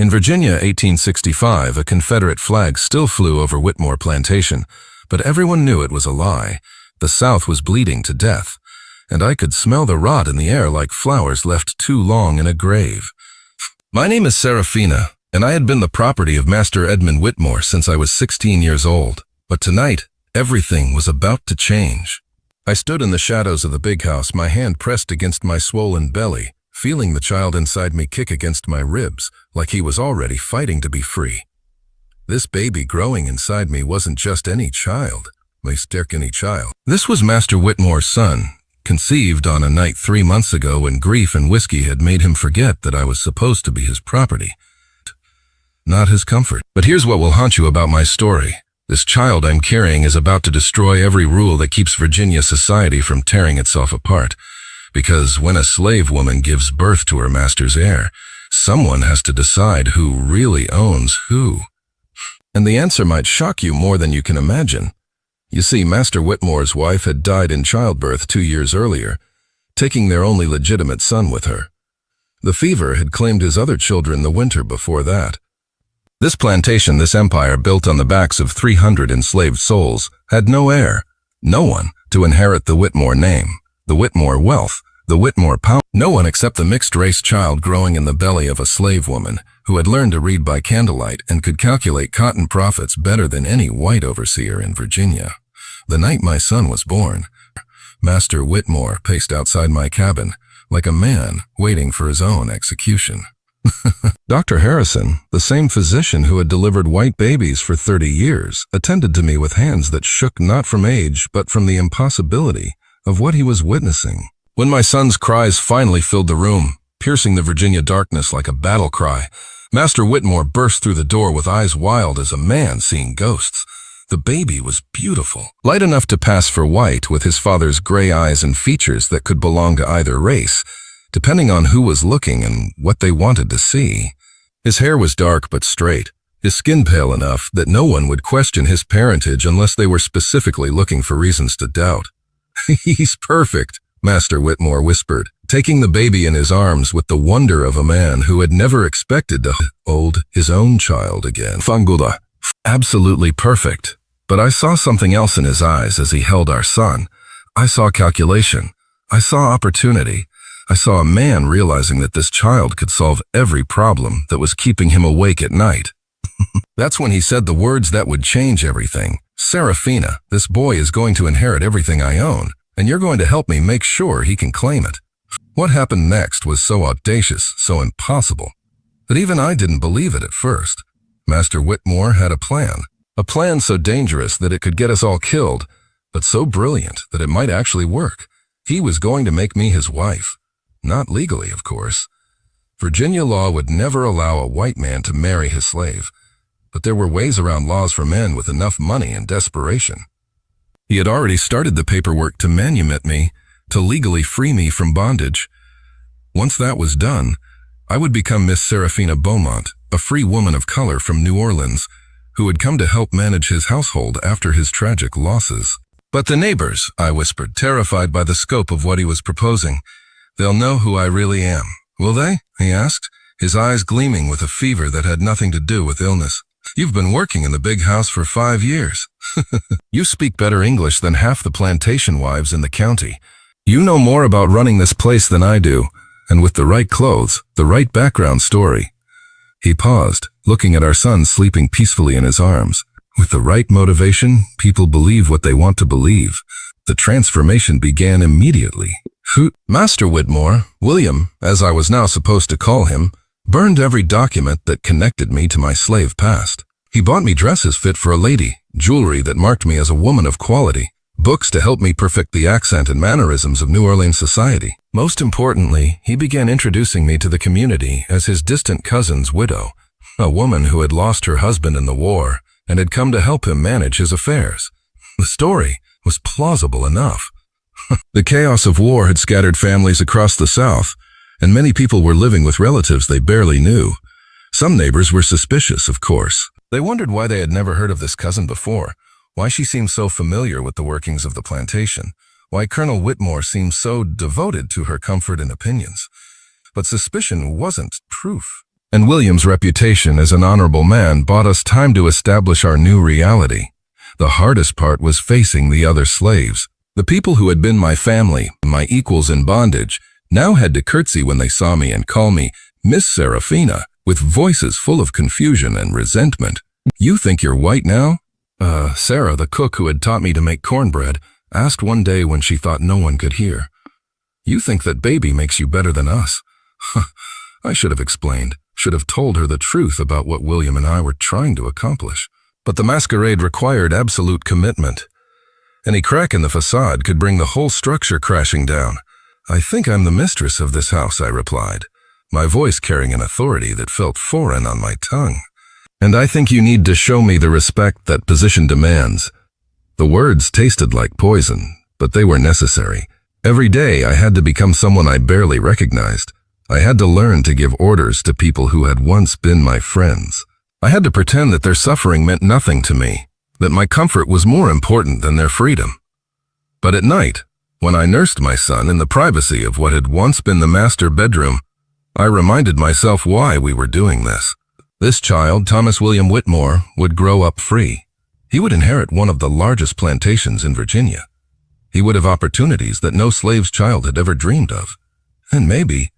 In Virginia, 1865, a Confederate flag still flew over Whitmore Plantation, but everyone knew it was a lie. The South was bleeding to death, and I could smell the rot in the air like flowers left too long in a grave. My name is Seraphina, and I had been the property of Master Edmund Whitmore since I was 16 years old. But tonight, everything was about to change. I stood in the shadows of the big house, my hand pressed against my swollen belly, feeling the child inside me kick against my ribs, like he was already fighting to be free. This baby growing inside me wasn't just any child, any child. This was Master Whitmore's son, conceived on a night 3 months ago when grief and whiskey had made him forget that I was supposed to be his property, not his comfort. But here's what will haunt you about my story. This child I'm carrying is about to destroy every rule that keeps Virginia society from tearing itself apart. Because when a slave woman gives birth to her master's heir, someone has to decide who really owns who. And the answer might shock you more than you can imagine. You see, Master Whitmore's wife had died in childbirth 2 years earlier, taking their only legitimate son with her. The fever had claimed his other children the winter before that. This plantation, this empire built on the backs of 300 enslaved souls, had no heir, no one to inherit the Whitmore name, the Whitmore wealth, the Whitmore power. No one except the mixed-race child growing in the belly of a slave woman who had learned to read by candlelight and could calculate cotton profits better than any white overseer in Virginia. The night my son was born, Master Whitmore paced outside my cabin like a man waiting for his own execution. Dr. Harrison, the same physician who had delivered white babies for 30 years, attended to me with hands that shook not from age but from the impossibility of what he was witnessing. When my son's cries finally filled the room, piercing the Virginia darkness like a battle cry, Master Whitmore burst through the door with eyes wild as a man seeing ghosts. The baby was beautiful, light enough to pass for white, with his father's gray eyes and features that could belong to either race, depending on who was looking and what they wanted to see. His hair was dark but straight, his skin pale enough that no one would question his parentage unless they were specifically looking for reasons to doubt. "He's perfect," Master Whitmore whispered, taking the baby in his arms with the wonder of a man who had never expected to hold his own child again. Fanguda, absolutely perfect. But I saw something else in his eyes as he held our son. I saw calculation. I saw opportunity. I saw a man realizing that this child could solve every problem that was keeping him awake at night. That's when he said the words that would change everything. "Seraphina, this boy is going to inherit everything I own, and you're going to help me make sure he can claim it." What happened next was so audacious, so impossible, that even I didn't believe it at first. Master Whitmore had a plan so dangerous that it could get us all killed, but so brilliant that it might actually work. He was going to make me his wife. Not legally, of course. Virginia law would never allow a white man to marry his slave, but there were ways around laws for men with enough money and desperation. He had already started the paperwork to manumit me, to legally free me from bondage. Once that was done, I would become Miss Seraphina Beaumont, a free woman of color from New Orleans, who had come to help manage his household after his tragic losses. "But the neighbors," I whispered, terrified by the scope of what he was proposing. "They'll know who I really am, will they?" he asked, his eyes gleaming with a fever that had nothing to do with illness. "You've been working in the big house for 5 years. You speak better English than half the plantation wives in the county. You know more about running this place than I do, and with the right clothes, the right background story." He paused, looking at our son sleeping peacefully in his arms. With the right motivation, people believe what they want to believe. The transformation began immediately. Master Whitmore, William, as I was now supposed to call him, burned every document that connected me to my slave past. He bought me dresses fit for a lady, jewelry that marked me as a woman of quality, books to help me perfect the accent and mannerisms of New Orleans society. Most importantly, he began introducing me to the community as his distant cousin's widow, a woman who had lost her husband in the war and had come to help him manage his affairs. The story was plausible enough. The chaos of war had scattered families across the South, and many people were living with relatives they barely knew. Some neighbors were suspicious, of course. They wondered why they had never heard of this cousin before, why she seemed so familiar with the workings of the plantation, why Colonel Whitmore seemed so devoted to her comfort and opinions. But suspicion wasn't proof. And William's reputation as an honorable man bought us time to establish our new reality. The hardest part was facing the other slaves. The people who had been my family, my equals in bondage, now had to curtsy when they saw me and call me Miss Seraphina, with voices full of confusion and resentment. "You think you're white now?" Sarah, the cook who had taught me to make cornbread, asked one day when she thought no one could hear. "You think that baby makes you better than us?" I should have explained, should have told her the truth about what William and I were trying to accomplish. But the masquerade required absolute commitment. Any crack in the facade could bring the whole structure crashing down. "I think I'm the mistress of this house," I replied, my voice carrying an authority that felt foreign on my tongue. "And I think you need to show me the respect that position demands." The words tasted like poison, but they were necessary. Every day I had to become someone I barely recognized. I had to learn to give orders to people who had once been my friends. I had to pretend that their suffering meant nothing to me, that my comfort was more important than their freedom. But at night, when I nursed my son in the privacy of what had once been the master bedroom, I reminded myself why we were doing this. This child, Thomas William Whitmore, would grow up free. He would inherit one of the largest plantations in Virginia. He would have opportunities that no slave's child had ever dreamed of. And maybe,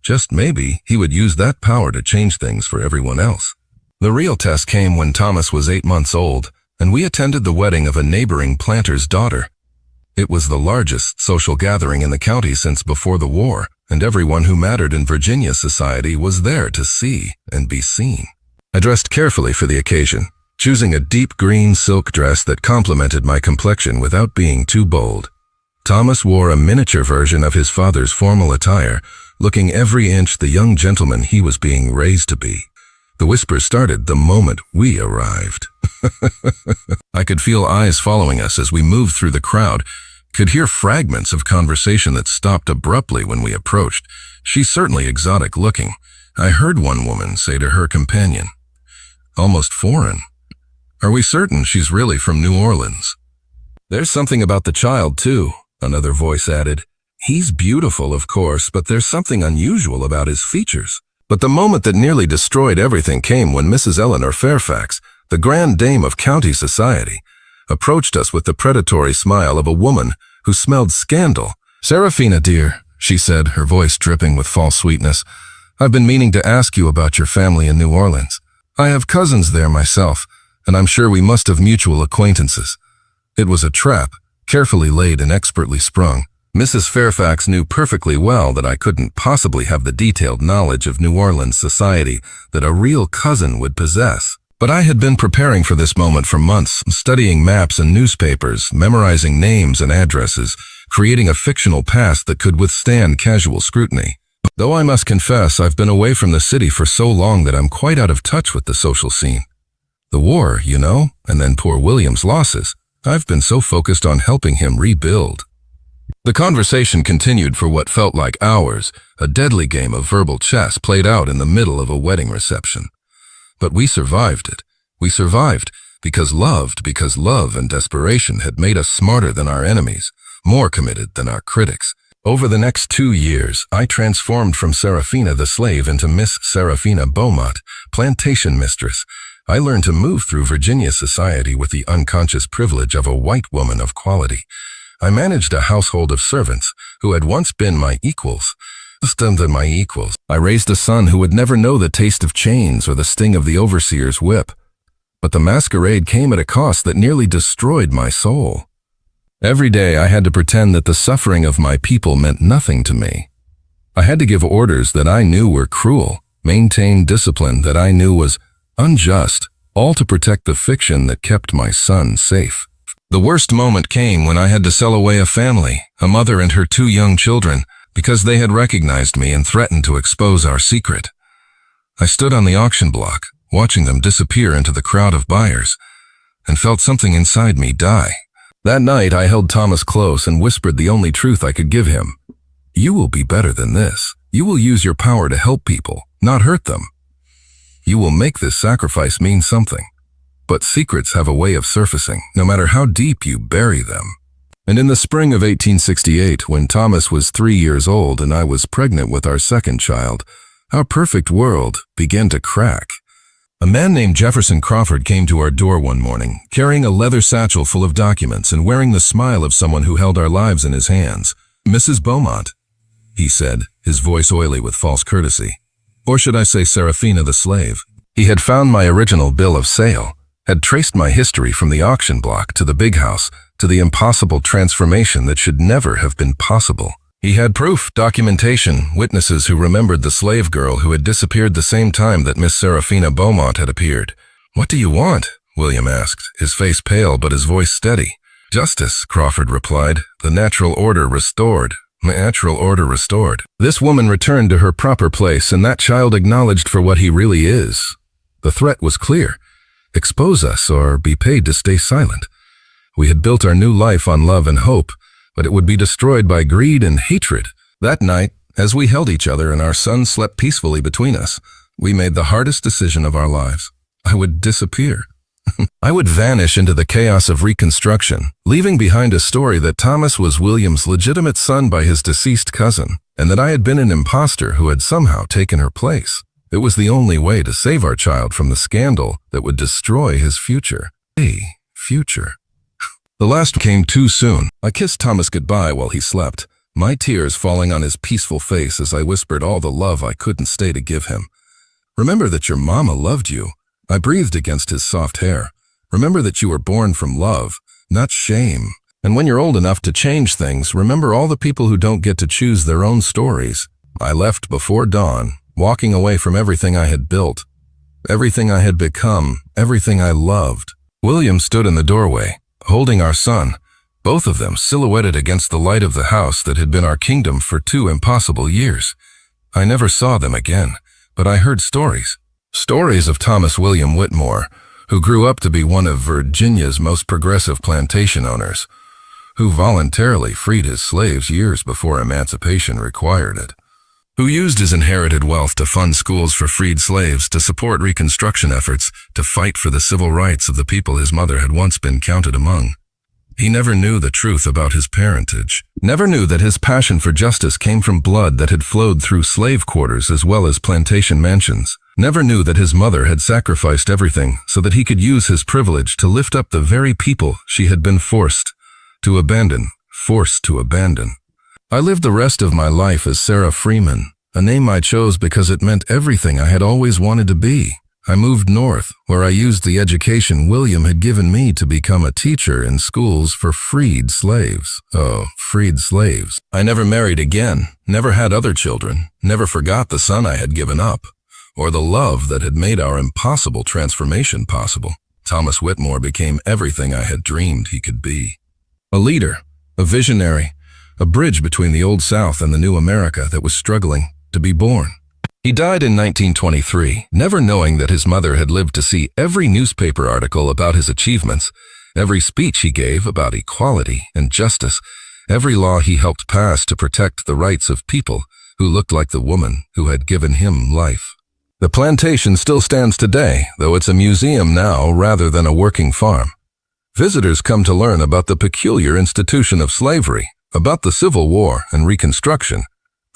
just maybe, he would use that power to change things for everyone else. The real test came when Thomas was 8 months old, and we attended the wedding of a neighboring planter's daughter. It was the largest social gathering in the county since before the war, and everyone who mattered in Virginia society was there to see and be seen. I dressed carefully for the occasion, choosing a deep green silk dress that complemented my complexion without being too bold. Thomas wore a miniature version of his father's formal attire, looking every inch the young gentleman he was being raised to be. The whispers started the moment we arrived. I could feel eyes following us as we moved through the crowd, could hear fragments of conversation that stopped abruptly when we approached. "She's certainly exotic looking," I heard one woman say to her companion. "Almost foreign. Are we certain she's really from New Orleans?" "There's something about the child, too," another voice added. "He's beautiful, of course, but there's something unusual about his features." But the moment that nearly destroyed everything came when Mrs. Eleanor Fairfax, the grand dame of county society, approached us with the predatory smile of a woman who smelled scandal. "Seraphina, dear," she said, her voice dripping with false sweetness, "I've been meaning to ask you about your family in New Orleans. I have cousins there myself, and I'm sure we must have mutual acquaintances." It was a trap, carefully laid and expertly sprung. Mrs. Fairfax knew perfectly well that I couldn't possibly have the detailed knowledge of New Orleans society that a real cousin would possess. But I had been preparing for this moment for months, studying maps and newspapers, memorizing names and addresses, creating a fictional past that could withstand casual scrutiny. Though I must confess I've been away from the city for so long that I'm quite out of touch with the social scene. The war, you know, and then poor William's losses. I've been so focused on helping him rebuild. The conversation continued for what felt like hours, a deadly game of verbal chess played out in the middle of a wedding reception. But we survived it. We survived because love and desperation had made us smarter than our enemies, more committed than our critics. Over the next 2 years, I transformed from Seraphina the slave into Miss Seraphina Beaumont, Plantation Mistress. I learned to move through Virginia society with the unconscious privilege of a white woman of quality. I managed a household of servants who had once been my equals. I raised a son who would never know the taste of chains or the sting of the overseer's whip. But the masquerade came at a cost that nearly destroyed my soul. Every day I had to pretend that the suffering of my people meant nothing to me. I had to give orders that I knew were cruel, maintain discipline that I knew was unjust, all to protect the fiction that kept my son safe. The worst moment came when I had to sell away a family, a mother and her 2 young children, because they had recognized me and threatened to expose our secret. I stood on the auction block, watching them disappear into the crowd of buyers, and felt something inside me die. That night I held Thomas close and whispered the only truth I could give him. "You will be better than this. You will use your power to help people, not hurt them. You will make this sacrifice mean something. But secrets have a way of surfacing, no matter how deep you bury them." And in the spring of 1868, when Thomas was 3 years old and I was pregnant with our second child, our perfect world began to crack. A man named Jefferson Crawford came to our door one morning, carrying a leather satchel full of documents and wearing the smile of someone who held our lives in his hands. "Mrs. Beaumont," he said, his voice oily with false courtesy. Or should I say Seraphina the slave? He had found my original bill of sale, had traced my history from the auction block to the big house, to the impossible transformation that should never have been possible. He had proof, documentation, witnesses who remembered the slave girl who had disappeared the same time that Miss Seraphina Beaumont had appeared. "What do you want?" William asked, his face pale but his voice steady. "Justice," Crawford replied, "the natural order restored. Natural order restored. This woman returned to her proper place, and that child acknowledged for what he really is." The threat was clear. Expose us or be paid to stay silent. We had built our new life on love and hope, but it would be destroyed by greed and hatred. That night, as we held each other and our son slept peacefully between us, we made the hardest decision of our lives. I would disappear. I would vanish into the chaos of Reconstruction, leaving behind a story that Thomas was William's legitimate son by his deceased cousin, and that I had been an imposter who had somehow taken her place. It was the only way to save our child from the scandal that would destroy his future. Future. The last came too soon. I kissed Thomas goodbye while he slept, my tears falling on his peaceful face as I whispered all the love I couldn't stay to give him. "Remember that your mama loved you." I breathed against his soft hair. "Remember that you were born from love, not shame. And when you're old enough to change things, remember all the people who don't get to choose their own stories." I left before dawn, walking away from everything I had built, everything I had become, everything I loved. William stood in the doorway, holding our son, both of them silhouetted against the light of the house that had been our kingdom for 2 impossible years. I never saw them again, but I heard stories. Stories of Thomas William Whitmore, who grew up to be one of Virginia's most progressive plantation owners, who voluntarily freed his slaves years before emancipation required it, who used his inherited wealth to fund schools for freed slaves, to support Reconstruction efforts, to fight for the civil rights of the people his mother had once been counted among. He never knew the truth about his parentage, never knew that his passion for justice came from blood that had flowed through slave quarters as well as plantation mansions, never knew that his mother had sacrificed everything so that he could use his privilege to lift up the very people she had been forced to abandon. I lived the rest of my life as Sarah Freeman, a name I chose because it meant everything I had always wanted to be. I moved north, where I used the education William had given me to become a teacher in schools for freed slaves. Oh, freed slaves. I never married again, never had other children, never forgot the son I had given up, or the love that had made our impossible transformation possible. Thomas Whitmore became everything I had dreamed he could be. A leader, a visionary, a bridge between the old South and the new America that was struggling to be born. He died in 1923, never knowing that his mother had lived to see every newspaper article about his achievements, every speech he gave about equality and justice, every law he helped pass to protect the rights of people who looked like the woman who had given him life. The plantation still stands today, though it's a museum now rather than a working farm. Visitors come to learn about the peculiar institution of slavery, about the Civil War and Reconstruction,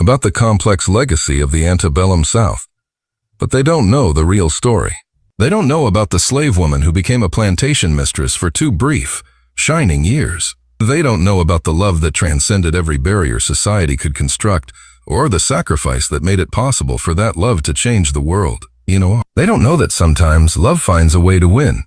about the complex legacy of the antebellum South. But they don't know the real story. They don't know about the slave woman who became a plantation mistress for 2 brief, shining years. They don't know about the love that transcended every barrier society could construct, or the sacrifice that made it possible for that love to change the world. They don't know that sometimes love finds a way to win,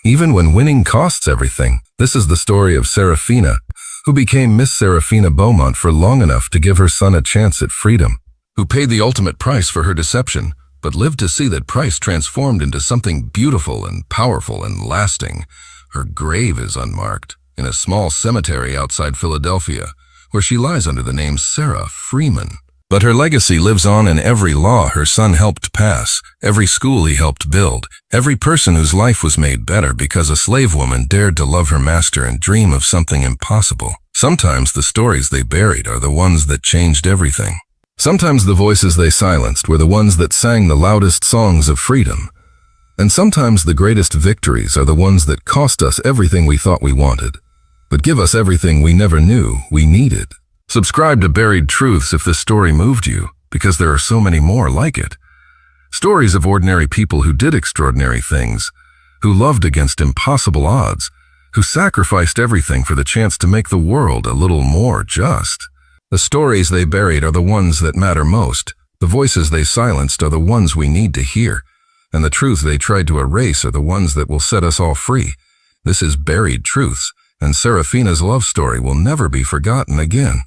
even when winning costs everything. This is the story of Seraphina, who became Miss Seraphina Beaumont for long enough to give her son a chance at freedom, who paid the ultimate price for her deception, but lived to see that price transformed into something beautiful and powerful and lasting. Her grave is unmarked, in a small cemetery outside Philadelphia, where she lies under the name Sarah Freeman. But her legacy lives on in every law her son helped pass, every school he helped build, every person whose life was made better because a slave woman dared to love her master and dream of something impossible. Sometimes the stories they buried are the ones that changed everything. Sometimes the voices they silenced were the ones that sang the loudest songs of freedom. And sometimes the greatest victories are the ones that cost us everything we thought we wanted, but give us everything we never knew we needed. Subscribe to Buried Truths if this story moved you. because there are so many more like it. Stories of ordinary people who did extraordinary things, who loved against impossible odds, who sacrificed everything for the chance to make the world a little more just. The stories they buried are the ones that matter most. The voices they silenced are the ones we need to hear. And the truths they tried to erase are the ones that will set us all free. This is Buried Truths, and Seraphina's love story will never be forgotten again.